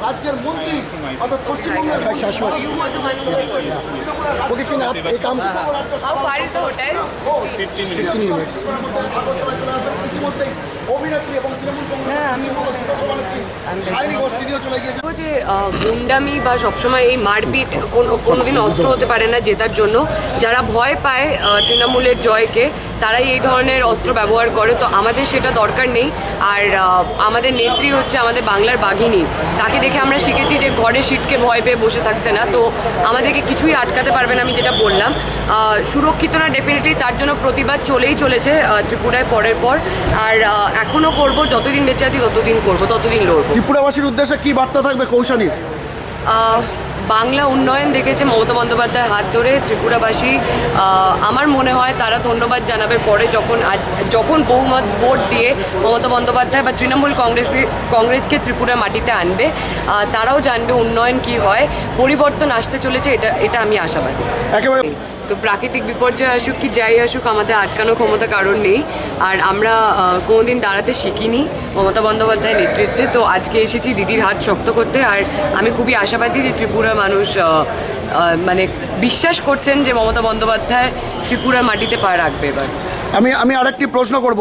राज्य मंत्री अर्थात Paschim Banga How far is the hotel? 15 minutes. যে গুন্ডামি বা সবসময় এই মারপিট কোনোদিন অস্ত্র হতে পারে না জেতার জন্য। যারা ভয় পায় তৃণমূলের জয়কে, তারাই এই ধরনের অস্ত্র ব্যবহার করে। তো আমাদের সেটা দরকার নেই। আর আমাদের নেত্রী হচ্ছে আমাদের বাংলার বাঘিনী, তাকে দেখে আমরা শিখেছি যে ঘরে সিটকে ভয় পেয়ে বসে থাকতে না। তো আমাদেরকে কিছুই আটকাতে পারবে না, আমি যেটা বললাম। সুরক্ষিত না ডেফিনেটলি, তার জন্য প্রতিবাদ চলেই চলেছে ত্রিপুরায় পরের পর। আর এখনও করব, যতদিন বেঁচে আছি ততদিন করবো, ততদিন লড়বো। ত্রিপুরাবাসীর উদ্দেশ্যে কি বার্তা থাকবে কৌশানীর? বাংলা উন্নয়ন দেখেছে মমতা বন্দ্যোপাধ্যায়ের হাত ধরে ত্রিপুরাবাসী। আমার মনে হয় তারা ধন্যবাদ জানাবে পরে, যখন বহুমত ভোট দিয়ে মমতা বন্দ্যোপাধ্যায় বা তৃণমূল কংগ্রেসকে ত্রিপুরা মাটিতে আনবে। তারাও জানবে উন্নয়ন কি হয়, পরিবর্তন আসতে চলেছে, এটা আমি আশাবাদী। একেবারে। তো প্রাকৃতিক বিপর্যয় আসুক কি যাই আসুক, আমাদের আটকানোর ক্ষমতা কারণ নেই। আর আমরা কোনোদিন দাঁড়াতে শিখিনি মমতা বন্দ্যোপাধ্যায়ের নেতৃত্বে। তো আজকে এসেছি দিদির হাত শক্ত করতে। আর আমি খুবই আশাবাদী যে ত্রিপুরার মানুষ মানে বিশ্বাস করছেন যে মমতা বন্দ্যোপাধ্যায় ত্রিপুরার মাটিতে পা রাখবে এবার। আমি আরেকটি প্রশ্ন করব।